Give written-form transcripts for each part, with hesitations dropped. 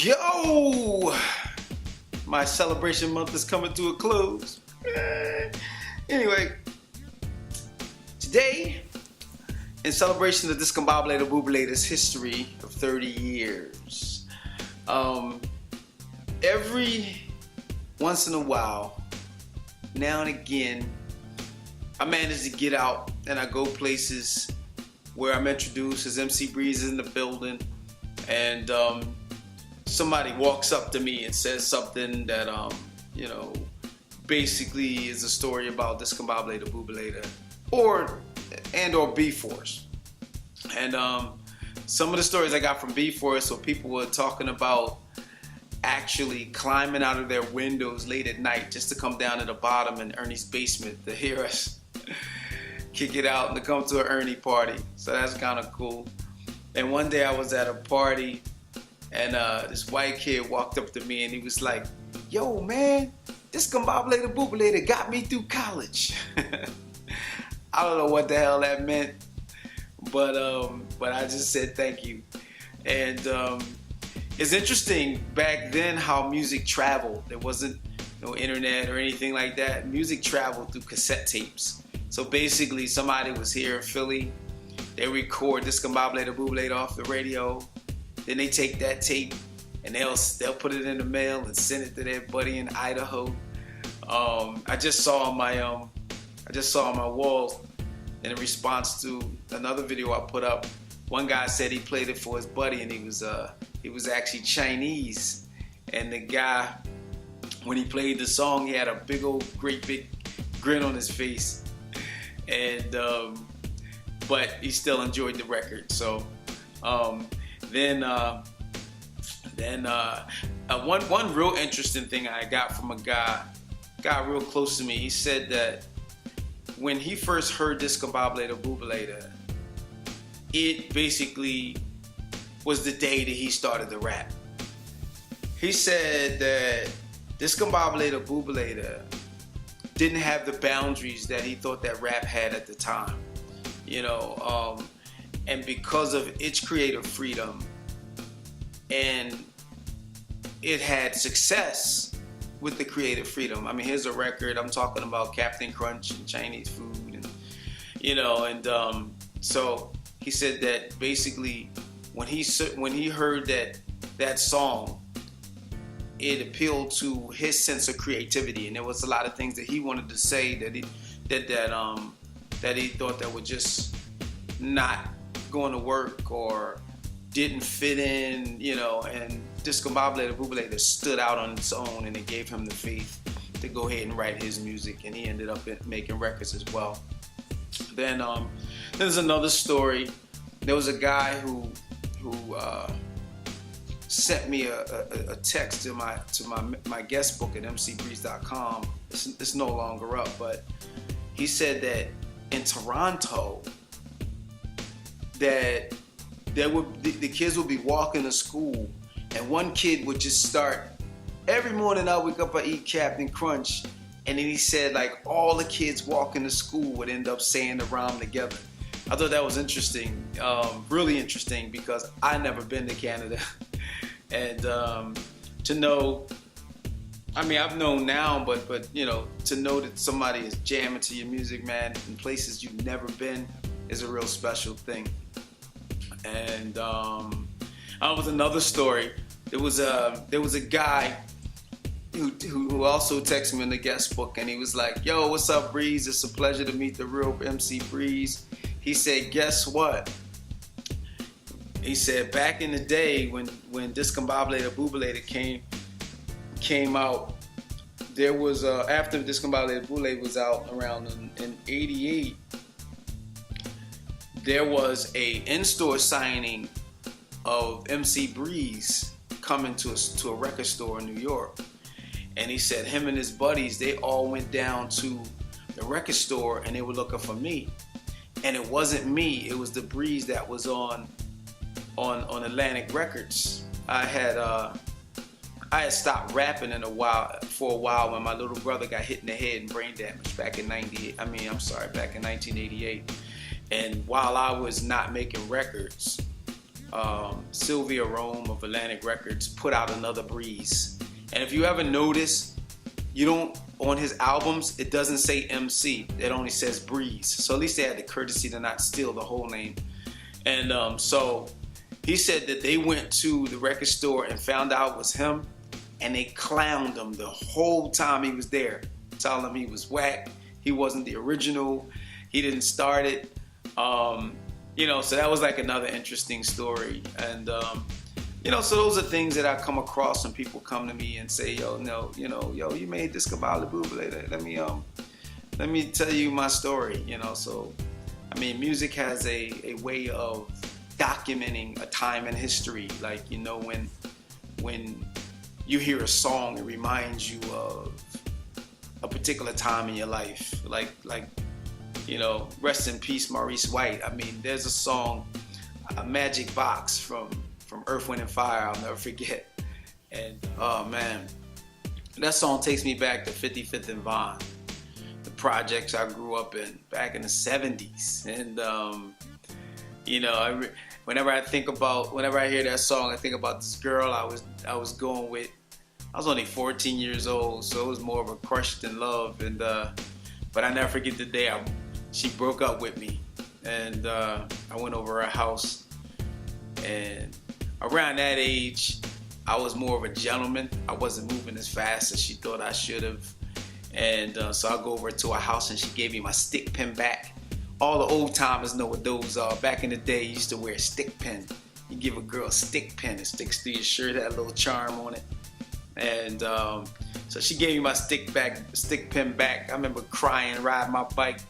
Yo! My celebration month is coming to a close. Anyway, today, in celebration of Discombobulatorbubalator's history of 30 years, every once in a while, now and again, I manage to get out and I go places where I'm introduced as MC Breeze in the building, and somebody walks up to me and says something that basically is a story about Discombobulatorbubalator or B-Force. And some of the stories I got from B-Force were people were talking about actually climbing out of their windows late at night just to come down to the bottom in Ernie's basement to hear us kick it out and to come to an Ernie party. So that's kind of cool. And one day I was at a party and this white kid walked up to me and he was like, "Yo man, Discombobulatorbubalator got me through college." I don't know what the hell that meant, but I just said thank you. And it's interesting back then how music traveled. There wasn't no internet or anything like that. Music traveled through cassette tapes. So basically somebody was here in Philly, they record Discombobulatorbubalator off the radio, then they take that tape and they'll put it in the mail and send it to their buddy in Idaho. I just saw on my wall in response to another video I put up. One guy said he played it for his buddy and he was actually Chinese, and the guy, when he played the song, he had a great big grin on his face, and but he still enjoyed the record. So then one real interesting thing I got from a guy real close to me. He said that when he first heard Discombobulatorbubalator, it basically was the day that he started to rap. He said that Discombobulatorbubalator didn't have the boundaries that he thought that rap had at the time, and because of its creative freedom, and it had success with the creative freedom. I mean, here's a record, I'm talking about Captain Crunch and Chinese food, and so he said that basically when he heard that song, it appealed to his sense of creativity, and there was a lot of things that he wanted to say that he thought that were just not going to work or didn't fit in, and Discombobulatorbubalator stood out on its own, and it gave him the faith to go ahead and write his music, and he ended up making records as well. Then there's another story. There was a guy who sent me a text to my guest book at mcbreeze.com. It's no longer up, but he said that in Toronto that the kids would be walking to school, and one kid would just start, every morning I wake up, I eat Captain Crunch, and then he said like all the kids walking to school would end up saying the rhyme together. I thought that was interesting, really interesting, because I never been to Canada. And to know, I mean, I've known now, but to know that somebody is jamming to your music, man, in places you've never been is a real special thing. And was another story. There was a guy who also texted me in the guest book, and he was like, "Yo, what's up, Breeze? It's a pleasure to meet the real MC Breeze." He said, "Guess what?" He said, back in the day when Discombobulatorbubalator came out, there was after Discombobulatorbubalator was out around in '88, there was a in-store signing of MC Breeze coming to a record store in New York, and he said him and his buddies, they all went down to the record store and they were looking for me, and it wasn't me, it was the Breeze that was on Atlantic Records. I had stopped rapping for a while when my little brother got hit in the head and brain damage back in 1988. And while I was not making records, Sylvia Rome of Atlantic Records put out another Breeze. And if you ever notice, you don't, on his albums, it doesn't say MC. It only says Breeze. So at least they had the courtesy to not steal the whole name. And so he said that they went to the record store and found out it was him, and they clowned him the whole time he was there, telling him he was whack, he wasn't the original, he didn't start it. So that was like another interesting story. And so those are things that I come across when people come to me and say, yo, you made Discombobulatorbubalator. Let me tell you my story. So I mean, music has a way of documenting a time in history. Like, when you hear a song, it reminds you of a particular time in your life. Like rest in peace, Maurice White. I mean, there's a song, a Magic Box from Earth, Wind and Fire, I'll never forget. And oh man, that song takes me back to 55th and Vine, the projects I grew up in back in the 70s. And whenever I hear that song, I think about this girl I was going with. I was only 14 years old, so it was more of a crush than love. And but I never forget the day she broke up with me, and I went over her house. And around that age, I was more of a gentleman. I wasn't moving as fast as she thought I should have. And so I go over to her house, and she gave me my stick pin back. All the old timers know what those are. Back in the day, you used to wear a stick pin. You give a girl a stick pin, it sticks to your shirt, had a little charm on it. And so she gave me my stick pin back. I remember crying, riding my bike,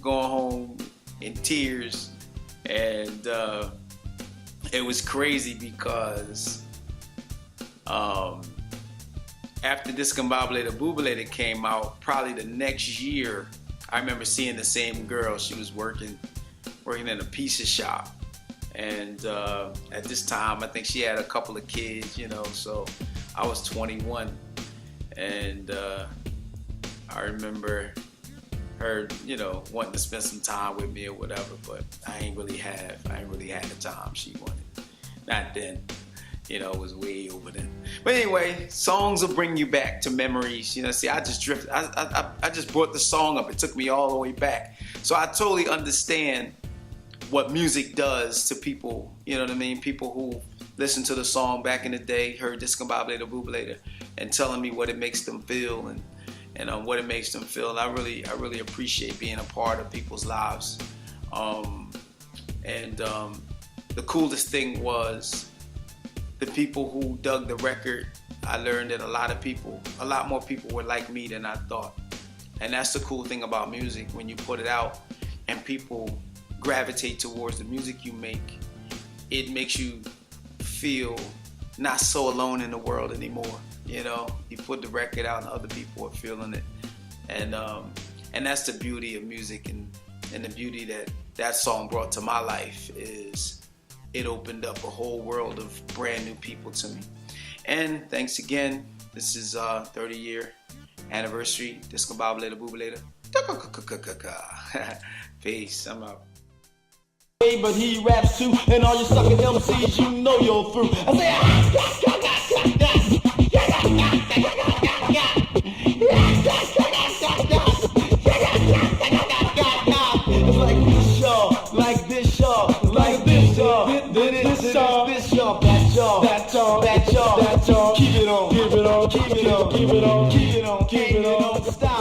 going home in tears. And it was crazy because after Discombobulatorbubalator came out, probably the next year, I remember seeing the same girl. She was working in a pizza shop. And at this time, I think she had a couple of kids, so I was 21. And I remember her, wanting to spend some time with me or whatever, but I ain't really had the time she wanted. Not then, it was way over then. But anyway, songs will bring you back to memories. See, I just drifted. I just brought the song up. It took me all the way back. So I totally understand what music does to people. You know what I mean? People who listen to the song back in the day, heard Discombobulatorbubalator, and telling me what it makes them feel and what it makes them feel. And I really appreciate being a part of people's lives. The coolest thing was the people who dug the record. I learned that a lot more people were like me than I thought. And that's the cool thing about music. When you put it out and people gravitate towards the music you make, it makes you feel not so alone in the world anymore. You put the record out and other people are feeling it. And that's the beauty of music, and the beauty that song brought to my life is it opened up a whole world of brand new people to me. And thanks again. This is 30-year anniversary, Discombobulatorbubalator. Peace, I'm out. But he raps too, and all you sucking MCs, you're through. I it's like this y'all, like this y'all, like this y'all, this y'all, this y'all, that y'all, that y'all, that y'all, that y'all. Keep it on, keep it on, keep it on, keep it on, keep it on, keep it on. Stop.